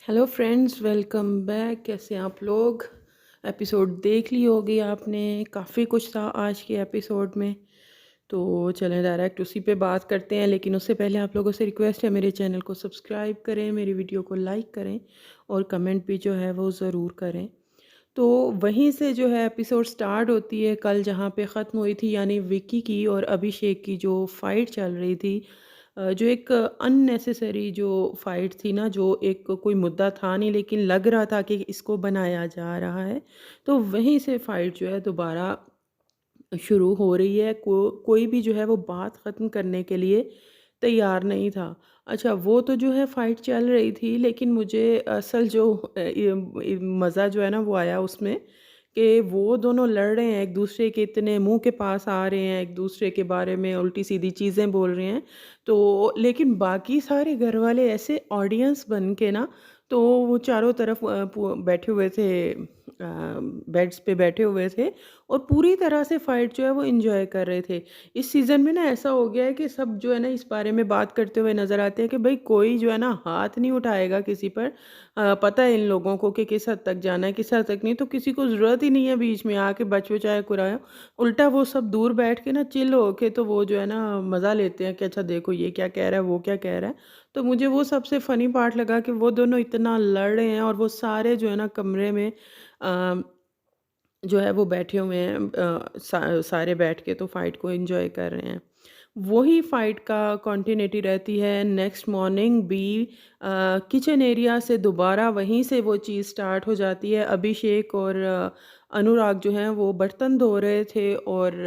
Hello friends, welcome back. कैसे हैं आप लोग? एपिसोड देख ली होगी आपने। काफ़ी कुछ था आज के एपिसोड में, तो चलें डायरेक्ट उसी पे बात करते हैं। लेकिन उससे पहले आप लोगों से रिक्वेस्ट है, मेरे चैनल को सब्सक्राइब करें, मेरी वीडियो को लाइक करें और कमेंट भी जो है वो ज़रूर करें। तो वहीं से जो है एपिसोड स्टार्ट होती है कल जहाँ पे ख़त्म हुई थी, यानी विकी की और अभिषेक की जो फ़ाइट चल रही थी। जो एक अननेसेसरी जो फ़ाइट थी ना, जो एक कोई मुद्दा था नहीं लेकिन लग रहा था कि इसको बनाया जा रहा है। तो वहीं से फ़ाइट जो है दोबारा शुरू हो रही है। कोई भी जो है वो बात ख़त्म करने के लिए तैयार नहीं था। अच्छा, वो तो जो है फ़ाइट चल रही थी, लेकिन मुझे असल जो मज़ा जो है ना वो आया उसमें कि वो दोनों लड़ रहे हैं, एक दूसरे के इतने मुंह के पास आ रहे हैं, एक दूसरे के बारे में उल्टी सीधी चीज़ें बोल रहे हैं। तो लेकिन बाकी सारे घर वाले ऐसे ऑडियंस बन के ना, तो वो चारों तरफ बैठे हुए थे, बेड्स पे बैठे हुए थे और पूरी तरह से फ़ाइट जो है वो एंजॉय कर रहे थे। इस सीज़न में ना ऐसा हो गया है कि सब जो है ना इस बारे में बात करते हुए नज़र आते हैं कि भाई कोई जो है ना हाथ नहीं उठाएगा किसी पर। पता है इन लोगों को कि किस हद तक जाना है, किस हद तक नहीं, तो किसी को ज़रूरत ही नहीं है बीच में आके बच-बचाए कुराया। उल्टा वो सब दूर बैठ के ना चिल होके तो वो जो है ना मज़ा लेते हैं कि अच्छा देखो ये क्या कह रहा है, वो क्या कह रहा है। तो मुझे वो सबसे फ़नी पार्ट लगा कि वो दोनों इतना लड़ रहे हैं और वो सारे जो है ना कमरे में अ जो है वो बैठे हुए हैं, सारे बैठ के तो फाइट को एंजॉय कर रहे हैं। वही फाइट का कंटिन्यूटी रहती है नेक्स्ट मॉर्निंग भी। किचन एरिया से दोबारा वहीं से वो चीज़ स्टार्ट हो जाती है। अभिषेक और अनुराग जो हैं वो बर्तन धो रहे थे और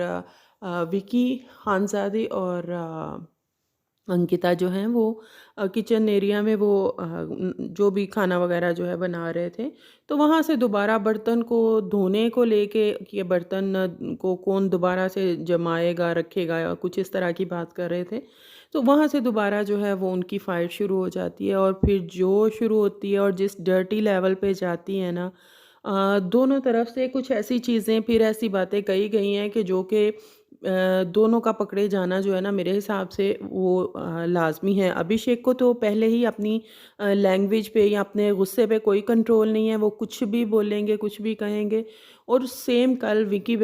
विकी, खानज़ादी और अंकिता जो हैं वो किचन एरिया में वो जो भी खाना वगैरह जो है बना रहे थे। तो वहाँ से दोबारा बर्तन को धोने को लेके कि ये बर्तन को कौन दोबारा से जमाएगा, रखेगा या कुछ इस तरह की बात कर रहे थे। तो वहाँ से दोबारा जो है वो उनकी फ़ाइट शुरू हो जाती है और फिर जो शुरू होती है और जिस डर्टी लेवल पे जाती है ना, दोनों तरफ से कुछ ऐसी चीज़ें फिर ऐसी बातें कही गई हैं कि जो कि दोनों का पकड़े जाना जो है ना मेरे हिसाब से वो लाज़मी है। अभिषेक को तो पहले ही अपनी लैंग्वेज पे या अपने गुस्से पे कोई कंट्रोल नहीं है, वो कुछ भी बोलेंगे, कुछ भी कहेंगे। और सेम कल विकी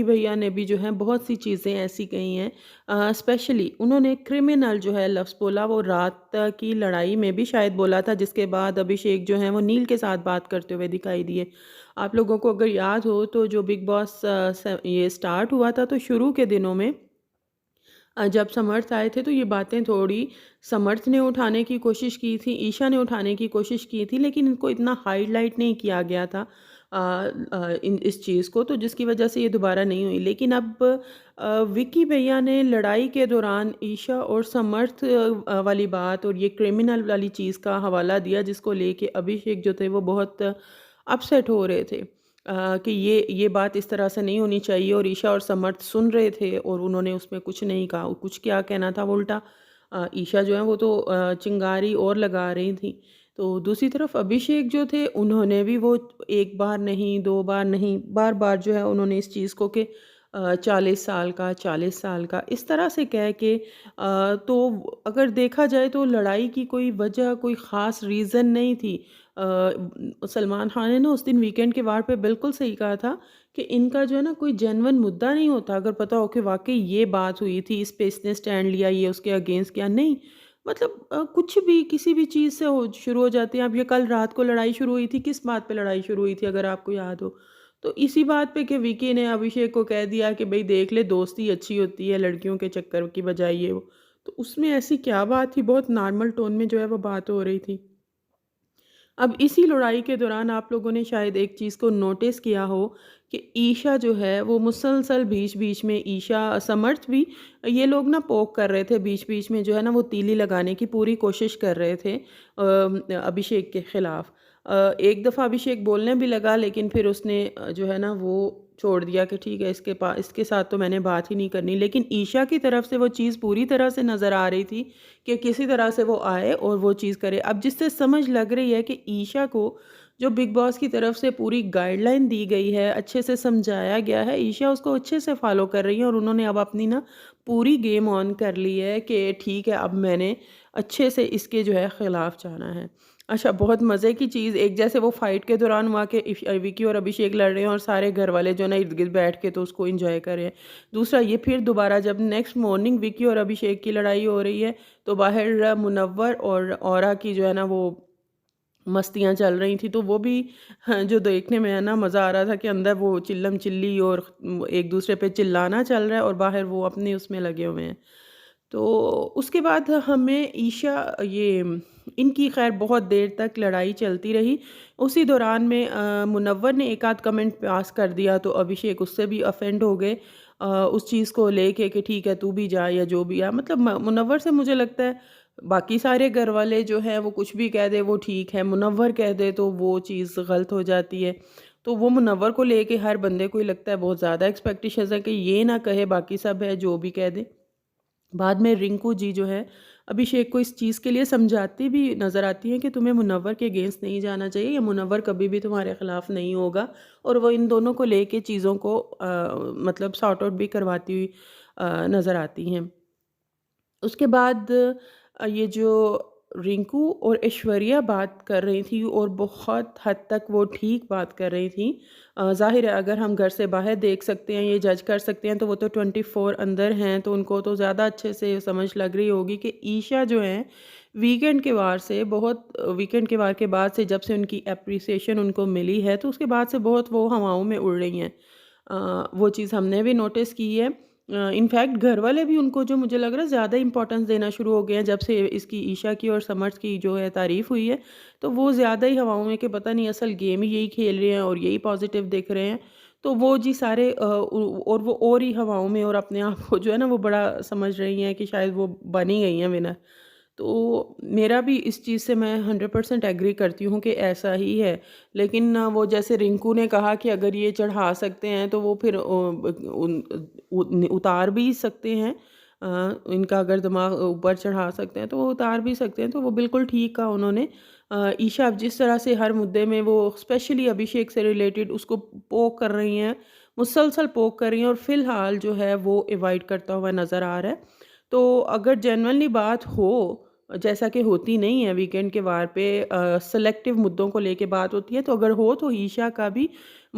भैया ने भी जो है बहुत सी चीज़ें ऐसी कही हैं। स्पेशली उन्होंने क्रिमिनल जो है लफ्ज़ बोला, वो रात की लड़ाई में भी शायद बोला था, जिसके बाद अभिषेक जो हैं वो नील के साथ बात करते हुए दिखाई दिए। आप लोगों को अगर याद हो तो जो बिग बॉस ये स्टार्ट हुआ था तो शुरू के दिनों में जब समर्थ आए थे तो ये बातें थोड़ी समर्थ ने उठाने की कोशिश की थी, ईशा ने उठाने की कोशिश की थी, लेकिन इनको इतना हाईलाइट नहीं किया गया था इन इस चीज़ को, तो जिसकी वजह से ये दोबारा नहीं हुई। लेकिन अब विकी भैया ने लड़ाई के दौरान ईशा और समर्थ वाली बात और ये क्रिमिनल वाली चीज़ का हवाला दिया, जिसको लेके अभिषेक जो थे वो बहुत अपसेट हो रहे थे कि ये बात इस तरह से नहीं होनी चाहिए। और ईशा और समर्थ सुन रहे थे और उन्होंने उसमें कुछ नहीं कहा, कुछ क्या कहना था वो उल्टा ईशा जो है वो तो चिंगारी और लगा रही थी। तो दूसरी तरफ अभिषेक जो थे उन्होंने भी वो एक बार नहीं, दो बार नहीं, बार-बार जो है उन्होंने इस चीज़ को कि 40 साल का, 40 साल का इस तरह से कह के तो अगर देखा जाए तो लड़ाई की कोई वजह, कोई ख़ास रीज़न नहीं थी। सलमान खान ने ना उस दिन वीकेंड के वार पे बिल्कुल सही कहा था कि इनका जो है ना कोई जेन्युइन मुद्दा नहीं होता, अगर पता हो कि वाक़ई ये बात हुई थी, इस पे इसने स्टैंड लिया, ये उसके अगेंस्ट किया, नहीं। मतलब कुछ भी किसी भी चीज़ से हो शुरू हो जाती है। अब ये कल रात को लड़ाई शुरू हुई थी, किस बात पे लड़ाई शुरू हुई थी अगर आपको याद हो? तो इसी बात पे कि विकी ने अभिषेक को कह दिया कि भई देख ले, दोस्ती अच्छी होती है लड़कियों के चक्कर की बजाय ये वो। तो उसमें ऐसी क्या बात थी, बहुत नॉर्मल टोन में जो है वो बात हो रही थी। अब इसी लड़ाई के दौरान आप लोगों ने शायद एक चीज़ को नोटिस किया हो कि ईशा जो है वो मुसलसल बीच-बीच में, ईशा, समर्थ भी, ये लोग ना पोक कर रहे थे बीच-बीच में, जो है ना वो तीली लगाने की पूरी कोशिश कर रहे थे अभिषेक के खिलाफ। एक दफ़ा अभिषेक बोलने भी लगा, लेकिन फिर उसने जो है ना वो छोड़ दिया कि ठीक है, इसके साथ तो मैंने बात ही नहीं करनी। लेकिन ईशा की तरफ से वो चीज़ पूरी तरह से नज़र आ रही थी कि किसी तरह से वो आए और वो चीज़ करे। अब जिससे समझ लग रही है कि ईशा को जो बिग बॉस की तरफ से पूरी गाइडलाइन दी गई है, अच्छे से समझाया गया है, ईशा उसको अच्छे से फ़ॉलो कर रही है और उन्होंने अब अपनी ना पूरी गेम ऑन कर ली है कि ठीक है, अब मैंने अच्छे से इसके जो है ख़िलाफ़ जाना है। अच्छा, बहुत मज़े की चीज़ एक जैसे वो फ़ाइट के दौरान हुआ कि विकी और अभिषेक लड़ रहे हैं और सारे घर वाले जो है ना इर्द-गिर्द बैठ के तो उसको एन्जॉय कर रहे हैं। दूसरा ये फिर दोबारा जब नेक्स्ट मॉर्निंग विकी और अभिषेक की लड़ाई हो रही है, तो बाहर मुनव्वर और औरा की जो है ना वो मस्तियाँ चल रही थी, तो वो भी हाँ, जो देखने में है ना मज़ा आ रहा था कि अंदर वो चिल्लम-चिल्ली और एक दूसरे पे चिल्लाना चल रहा है और बाहर वो अपने उसमें लगे हुए हैं। तो उसके बाद हमें ईशा ये इनकी ख़ैर बहुत देर तक लड़ाई चलती रही। उसी दौरान में मुनव्वर ने एक आध कमेंट पास कर दिया तो अभिषेक उससे भी ऑफ़ेंड हो गए उस चीज़ को लेके कि ठीक है तू भी जा या जो भी मतलब म मुनव्वर से मुझे लगता है बाकी सारे घरवाले जो हैं वो कुछ भी कह दें वो ठीक है, मुनव्वर कह दे तो वो चीज़ गलत हो जाती है। तो वो मुनव्वर को लेके हर बंदे को ही लगता है बहुत ज़्यादा एक्सपेक्टेशंस है कि ये ना कहे बाकी सब है जो भी कह दें। बाद में रिंकू जी जो है अभिषेक को इस चीज़ के लिए समझाती भी नज़र आती हैं कि तुम्हें मुनव्वर के अगेंस्ट नहीं जाना चाहिए या मुनव्वर कभी भी तुम्हारे ख़िलाफ़ नहीं होगा और वो इन दोनों को लेके चीज़ों को मतलब सॉर्ट आउट भी करवाती हुई नज़र आती हैं। उसके बाद ये जो रिंकू और ऐश्वर्या बात कर रही थी और बहुत हद तक वो ठीक बात कर रही थी। ज़ाहिर है अगर हम घर से बाहर देख सकते हैं, ये जज कर सकते हैं तो वो तो 24 अंदर हैं, तो उनको तो ज़्यादा अच्छे से समझ लग रही होगी कि ईशा जो है वीकेंड के वार के बाद से जब से उनकी एप्रिसिएशन उनको मिली है, तो उसके बाद से बहुत वो हवाओं में उड़ रही हैं। वो चीज़ हमने भी नोटिस की है। इनफैक्ट घर वाले भी उनको जो मुझे लग रहा है ज़्यादा इम्पोर्टेंस देना शुरू हो गए हैं जब से इसकी ईशा की और समर्थ की जो है तारीफ़ हुई है, तो वो ज़्यादा ही हवाओं में कि पता नहीं असल गेम ही यही खेल रहे हैं और यही पॉजिटिव दिख रहे हैं। तो वो जी सारे और वो और ही हवाओं में और अपने आप को जो है ना वो बड़ा समझ रही हैं कि शायद वो बन ही गई हैं विनर। तो मेरा भी इस चीज़ से मैं 100% एग्री करती हूँ कि ऐसा ही है। लेकिन वो जैसे रिंकू ने कहा कि अगर ये चढ़ा सकते हैं तो वो फिर उतार भी सकते हैं। इनका अगर दिमाग ऊपर चढ़ा सकते हैं तो वो उतार भी सकते हैं, तो वो बिल्कुल ठीक कहा उन्होंने। ईशा अब जिस तरह से हर मुद्दे में वो स्पेशली अभिषेक से रिलेटेड उसको पोक कर रही हैं, मुसलसल पोक कर रही हैं और फ़िलहाल जो है वो अवॉइड करता हुआ नज़र आ रहा है। तो अगर जेन्युइनली बात हो, जैसा कि होती नहीं है वीकेंड के वार पे सेलेक्टिव मुद्दों को लेके बात होती है, तो अगर हो तो ईशा का भी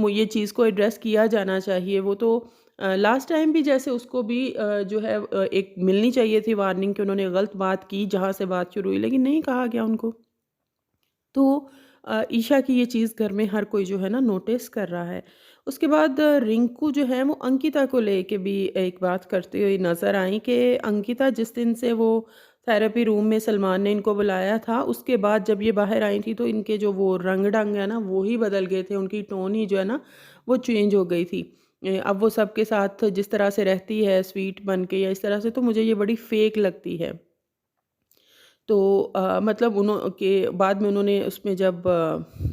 ये चीज़ को एड्रेस किया जाना चाहिए। वो तो लास्ट टाइम भी जैसे उसको भी जो है एक मिलनी चाहिए थी वार्निंग कि उन्होंने गलत बात की जहाँ से बात शुरू हुई, लेकिन नहीं कहा गया उनको। तो ईशा की ये चीज़ घर में हर कोई जो है ना नोटिस कर रहा है। उसके बाद रिंकू जो है वो अंकिता को लेके भी एक बात करते हुए नज़र आई कि अंकिता जिस दिन से वो थेरेपी रूम में सलमान ने इनको बुलाया था, उसके बाद जब ये बाहर आई थी तो इनके जो वो रंग-ढंग है ना वो ही बदल गए थे, उनकी टोन ही जो है ना वो चेंज हो गई थी। अब वो सबके साथ जिस तरह से रहती है स्वीट बन के या इस तरह से, तो मुझे ये बड़ी फ़ेक लगती है। तो मतलब के बाद में उन्होंने उसमें जब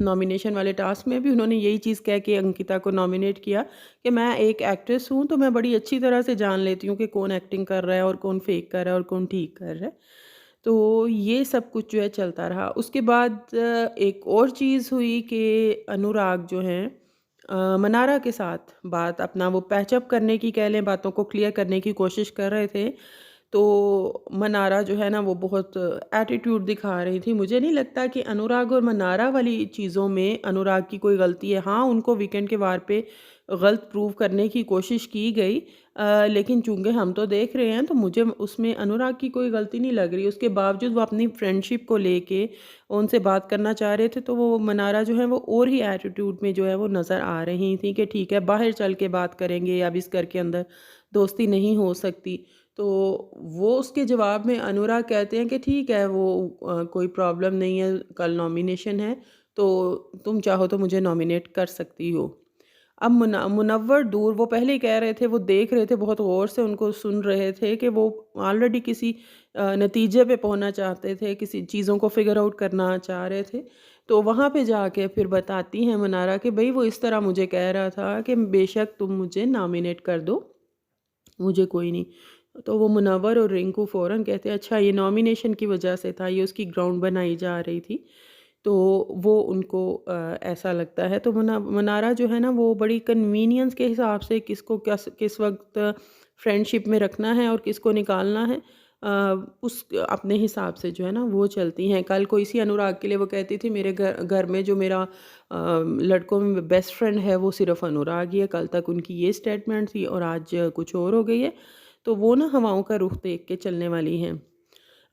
नॉमिनेशन वाले टास्क में भी उन्होंने यही चीज़ कह के अंकिता को नॉमिनेट किया कि मैं एक एक्ट्रेस हूँ तो मैं बड़ी अच्छी तरह से जान लेती हूँ कि कौन एक्टिंग कर रहा है और कौन फेक कर रहा है और कौन ठीक कर रहा है। तो ये सब कुछ जो है चलता रहा। उसके बाद एक और चीज़ हुई कि अनुराग जो हैं मनारा के साथ बात अपना वो पैचअप करने की कह लें, बातों को क्लियर करने की कोशिश कर रहे थे। तो मनारा जो है ना वो बहुत एटीट्यूड दिखा रही थी। मुझे नहीं लगता कि अनुराग और मनारा वाली चीज़ों में अनुराग की कोई गलती है। हाँ, उनको वीकेंड के वार पे गलत प्रूव करने की कोशिश की गई, लेकिन चूँकि हम तो देख रहे हैं तो मुझे उसमें अनुराग की कोई गलती नहीं लग रही। उसके बावजूद वो अपनी फ्रेंडशिप को लेके उनसे बात करना चाह रहे थे, तो वो मनारा जो है वो और ही एटीट्यूड में जो है वो नज़र आ रही थी कि ठीक है बाहर चल के बात करेंगे, अब इस घर के अंदर दोस्ती नहीं हो सकती। तो वो उसके जवाब में अनुराग कहते हैं कि ठीक है वो कोई प्रॉब्लम नहीं है, कल नॉमिनेशन है तो तुम चाहो तो मुझे नॉमिनेट कर सकती हो। अब मुनव्वर दूर वो पहले ही कह रहे थे, वो देख रहे थे बहुत गौर से उनको सुन रहे थे कि वो ऑलरेडी किसी नतीजे पे पहुंचना चाहते थे, किसी चीज़ों को फिगर आउट करना चाह रहे थे। तो वहाँ पे जाके फिर बताती हैं मनारा कि भई वो इस तरह मुझे कह रहा था कि बेशक तुम मुझे नॉमिनेट कर दो, मुझे कोई नहीं। तो वो मुनव्वर और रिंकू फ़ौरन कहते हैं अच्छा ये नॉमिनेशन की वजह से था, ये उसकी ग्राउंड बनाई जा रही थी। तो वो उनको ऐसा लगता है। तो मनारा जो है ना वो बड़ी कन्वीनियंस के हिसाब से किसको किस वक़्त फ्रेंडशिप में रखना है और किसको निकालना है, उस अपने हिसाब से जो है ना वो चलती हैं। कल कोई सी अनुराग के लिए वो कहती थी मेरे घर घर में जो मेरा लड़कों में बेस्ट फ्रेंड है वो सिर्फ़ अनुराग ही है। कल तक उनकी ये स्टेटमेंट थी और आज कुछ और हो गई है। तो वो ना हवाओं का रुख देख के चलने वाली हैं।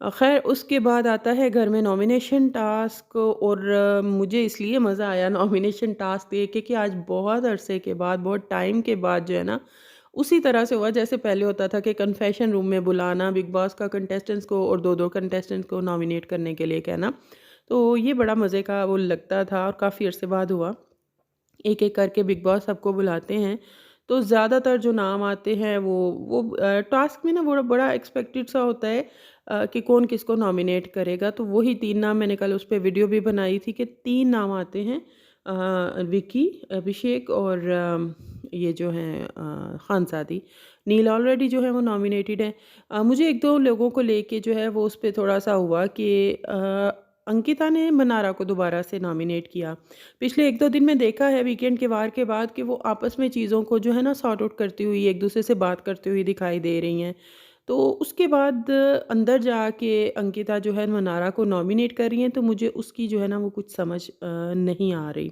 ख़ैर उसके बाद आता है घर में नॉमिनेशन टास्क और मुझे इसलिए मज़ा आया नॉमिनेशन टास्क देख के कि आज बहुत अरसे के बाद, बहुत टाइम के बाद जो है ना, उसी तरह से हुआ जैसे पहले होता था कि कन्फेशन रूम में बुलाना बिग बॉस का कंटेस्टेंट्स को और 2-2 कंटेस्टेंट्स को नॉमिनेट करने के लिए कहना। तो ये बड़ा मज़े का वो लगता था और काफ़ी अरसे बाद हुआ। एक-एक करके बिग बॉस सबको बुलाते हैं, तो ज़्यादातर जो नाम आते हैं वो टास्क में ना बड़ा बड़ा एक्सपेक्टेड सा होता है कि कौन किसको नॉमिनेट करेगा, तो वही 3 नाम मैंने कल उस पे वीडियो भी बनाई थी कि 3 नाम आते हैं विक्की, अभिषेक और ये जो हैं खानज़ादी। नील ऑलरेडी जो है वो नॉमिनेटेड है। मुझे 1-2 लोगों को लेके जो है वो उस पे थोड़ा-सा हुआ कि अंकिता ने मनारा को दोबारा से नॉमिनेट किया। पिछले 1-2 दिन में देखा है वीकेंड के वार के बाद कि वो आपस में चीज़ों को जो है ना सॉर्ट आउट करती हुई एक-दूसरे से बात करती हुई दिखाई दे रही हैं। तो उसके बाद अंदर जाके अंकिता जो है मनारा को नॉमिनेट कर रही हैं, तो मुझे उसकी जो है ना वो कुछ समझ नहीं आ रही।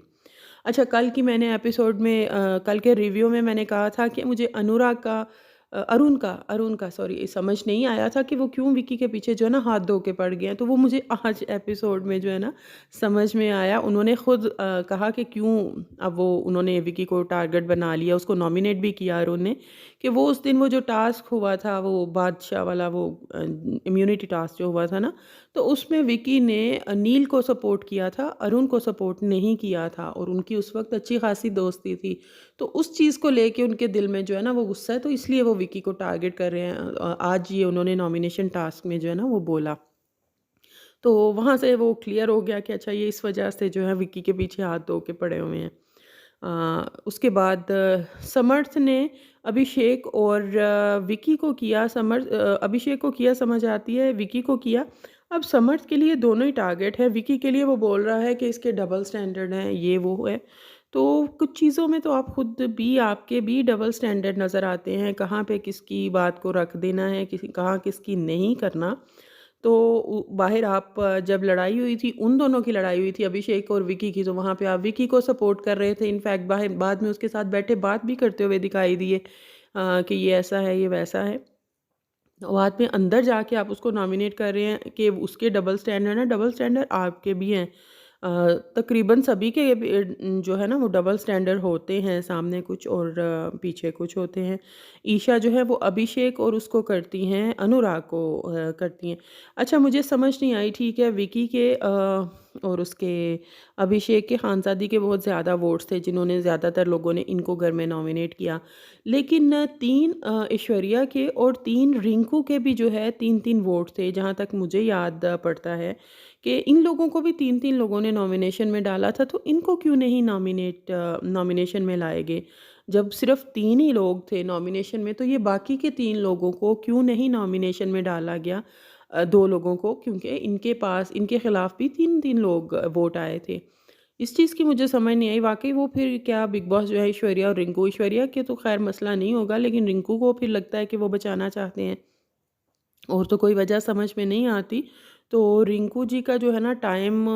अच्छा कल की मैंने एपिसोड में कल के रिव्यू में मैंने कहा था कि मुझे अनुराग का अरुण का सॉरी समझ नहीं आया था कि वो क्यों विक्की के पीछे जो है ना हाथ धो के पड़ गए हैं। तो वो मुझे आज एपिसोड में जो है ना समझ में आया। उन्होंने खुद कहा कि क्यों अब वो उन्होंने विक्की को टारगेट बना लिया, उसको नॉमिनेट भी किया अरुण ने कि वो उस दिन वो जो टास्क हुआ था वो बादशाह वाला वो इम्यूनिटी टास्क जो हुआ था ना, तो उसमें विकी ने नील को सपोर्ट किया था, अरुण को सपोर्ट नहीं किया था और उनकी उस वक़्त अच्छी ख़ासी दोस्ती थी। तो उस चीज़ को लेके उनके दिल में जो है ना वो गुस्सा है, तो इसलिए वो विकी को टारगेट कर रहे हैं। आज ये उन्होंने नॉमिनेशन टास्क में जो है ना वो बोला। तो वहाँ से वो क्लियर हो गया कि अच्छा ये इस वजह से जो है विक्की के पीछे हाथ धो के पड़े हुए हैं। उसके बाद समर्थ ने अभिषेक और विक्की को किया अभिषेक को किया समझ आती है, विक्की को किया। अब समर्थ के लिए दोनों ही टारगेट है, विक्की के लिए वो बोल रहा है कि इसके डबल स्टैंडर्ड हैं, ये वो है। तो कुछ चीज़ों में तो आप खुद भी आपके भी डबल स्टैंडर्ड नज़र आते हैं, कहाँ पे किसकी बात को रख देना है, किसी कहाँ किसकी नहीं करना। तो बाहर आप जब लड़ाई हुई थी, उन दोनों की लड़ाई हुई थी अभिषेक और विकी की, तो वहाँ पे आप विकी को सपोर्ट कर रहे थे। इनफैक्ट बाहर बाद में उसके साथ बैठे बात भी करते हुए दिखाई दिए कि ये ऐसा है, ये वैसा है। बाद में अंदर जाके आप उसको नॉमिनेट कर रहे हैं कि उसके डबल स्टैंडर्ड हैं, डबल स्टैंडर्ड आपके भी हैं। तकरीबन सभी के जो है ना वो डबल स्टैंडर्ड होते हैं, सामने कुछ और पीछे कुछ होते हैं। ईशा जो है वो अभिषेक और उसको करती हैं, अनुराग को करती हैं। अच्छा मुझे समझ नहीं आई, ठीक है विकी के और उसके अभिषेक के खानज़ादी के बहुत ज़्यादा वोट्स थे जिन्होंने ज़्यादातर लोगों ने इनको घर में नॉमिनेट किया। लेकिन 3 ऐश्वर्या के और 3 रिंकू के भी जो है 3-3 वोट थे, जहाँ तक मुझे याद पड़ता है कि इन लोगों को भी 3-3 लोगों ने नॉमिनेशन में डाला था, तो इनको क्यों नहीं नॉमिनेशन में लाए गए? जब सिर्फ़ 3 ही लोग थे नॉमिनेशन में, तो ये बाकी के 3 लोगों को क्यों नहीं नॉमिनेशन में डाला गया? 2 लोगों को, क्योंकि इनके पास इनके खिलाफ भी 3-3 लोग वोट आए थे। इस चीज़ की मुझे समझ नहीं आई, वाक़ई वो फिर क्या बिग बॉस जो है ऐश्वर्या और रिंकू, ऐश्वर्या के तो ख़ैर मसला नहीं होगा, लेकिन रिंकू को फिर लगता है कि वो बचाना चाहते हैं और तो कोई वजह समझ में नहीं आती। तो रिंकू जी का जो है ना टाइम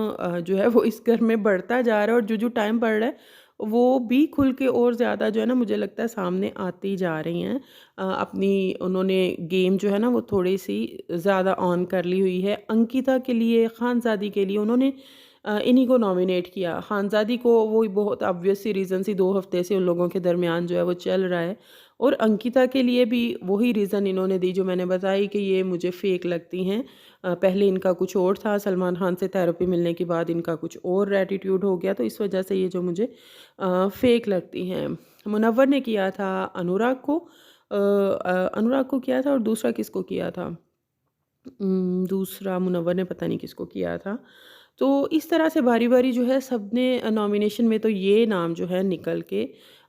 जो है वो इस घर में बढ़ता जा रहा है और जो-जो टाइम बढ़ रहा है, वो भी खुल के और ज़्यादा जो है ना मुझे लगता है सामने आती जा रही हैं। अपनी उन्होंने गेम जो है ना वो थोड़ी-सी ज़्यादा ऑन कर ली हुई है। अंकिता के लिए, खानज़ादी के लिए उन्होंने इन्हीं को नॉमिनेट किया। खानज़ादी को वो बहुत ऑब्वियस सी रीज़न सी 2 हफ़्ते से उन लोगों के दरमियान जो है वो चल रहा है और अंकिता के लिए भी वही रीज़न इन्होंने दी जो मैंने बताई कि ये मुझे फ़ेक लगती हैं। पहले इनका कुछ और था, सलमान खान से थेरेपी मिलने के बाद इनका कुछ और एटीट्यूड हो गया, तो इस वजह से ये जो मुझे फ़ेक लगती हैं। मुनव्वर ने किया था अनुराग को किया था और दूसरा किसको किया था? दूसरा मुनव्वर ने पता नहीं किसको किया था। तो इस तरह से बारी-बारी जो है सबने नॉमिनेशन में तो ये नाम जो है निकल के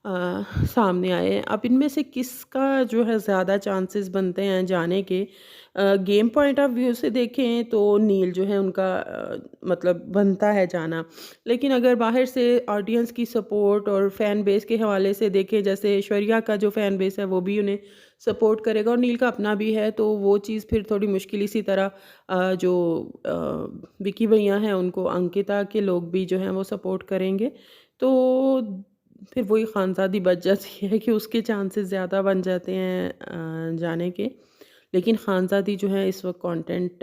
सामने आए हैं। अब इनमें से किसका जो है ज़्यादा चांसेस बनते हैं जाने के? गेम पॉइंट ऑफ व्यू से देखें तो नील जो है उनका मतलब बनता है जाना। लेकिन अगर बाहर से ऑडियंस की सपोर्ट और फ़ैन बेस के हवाले से देखें, जैसे ऐश्वर्या का जो फ़ैन बेस है वो भी उन्हें सपोर्ट करेगा और नील का अपना भी है, तो वो चीज़ फिर थोड़ी मुश्किल इसी तरह जो विकी भैया हैं उनको अंकिता के लोग भी जो हैं वो सपोर्ट करेंगे। तो फिर वही खानज़ादी बच जाती है कि उसके चांसेस ज़्यादा बन जाते हैं जाने के। लेकिन खानज़ादी जो है इस वक्त कंटेंट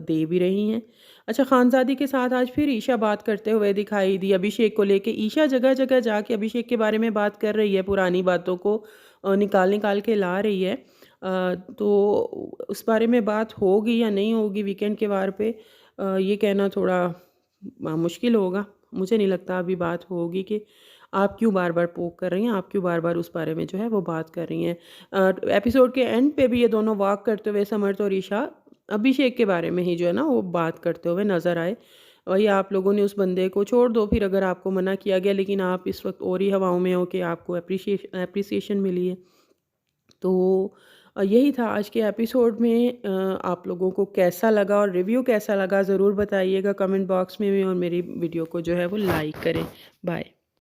दे भी रही हैं। अच्छा, खानज़ादी के साथ आज फिर ईशा बात करते हुए दिखाई दी अभिषेक को लेके। ईशा जगह जगह जाके अभिषेक के बारे में बात कर रही है, पुरानी बातों को निकाल निकाल के ला रही है। तो उस बारे में बात होगी या नहीं होगी वीकेंड के वार पे, ये कहना थोड़ा मुश्किल होगा। मुझे नहीं लगता अभी बात होगी कि आप क्यों बार-बार पोक कर रही हैं, आप क्यों बार-बार उस बारे में जो है वो बात कर रही हैं। एपिसोड के एंड पे भी ये दोनों वॉक करते हुए समर्थ और ईशा अभिषेक के बारे में ही जो है ना वो बात करते हुए नज़र आए। वही आप लोगों ने उस बंदे को छोड़ दो फिर अगर आपको मना किया गया, लेकिन आप इस वक्त और ही हवाओं में हो कि आपको एप्रिसिएशन मिली है। तो यही था आज के एपिसोड में। आप लोगों को कैसा लगा और रिव्यू कैसा लगा ज़रूर बताइएगा कमेंट बॉक्स में भी, और मेरी वीडियो को जो है वो लाइक करें। बाय।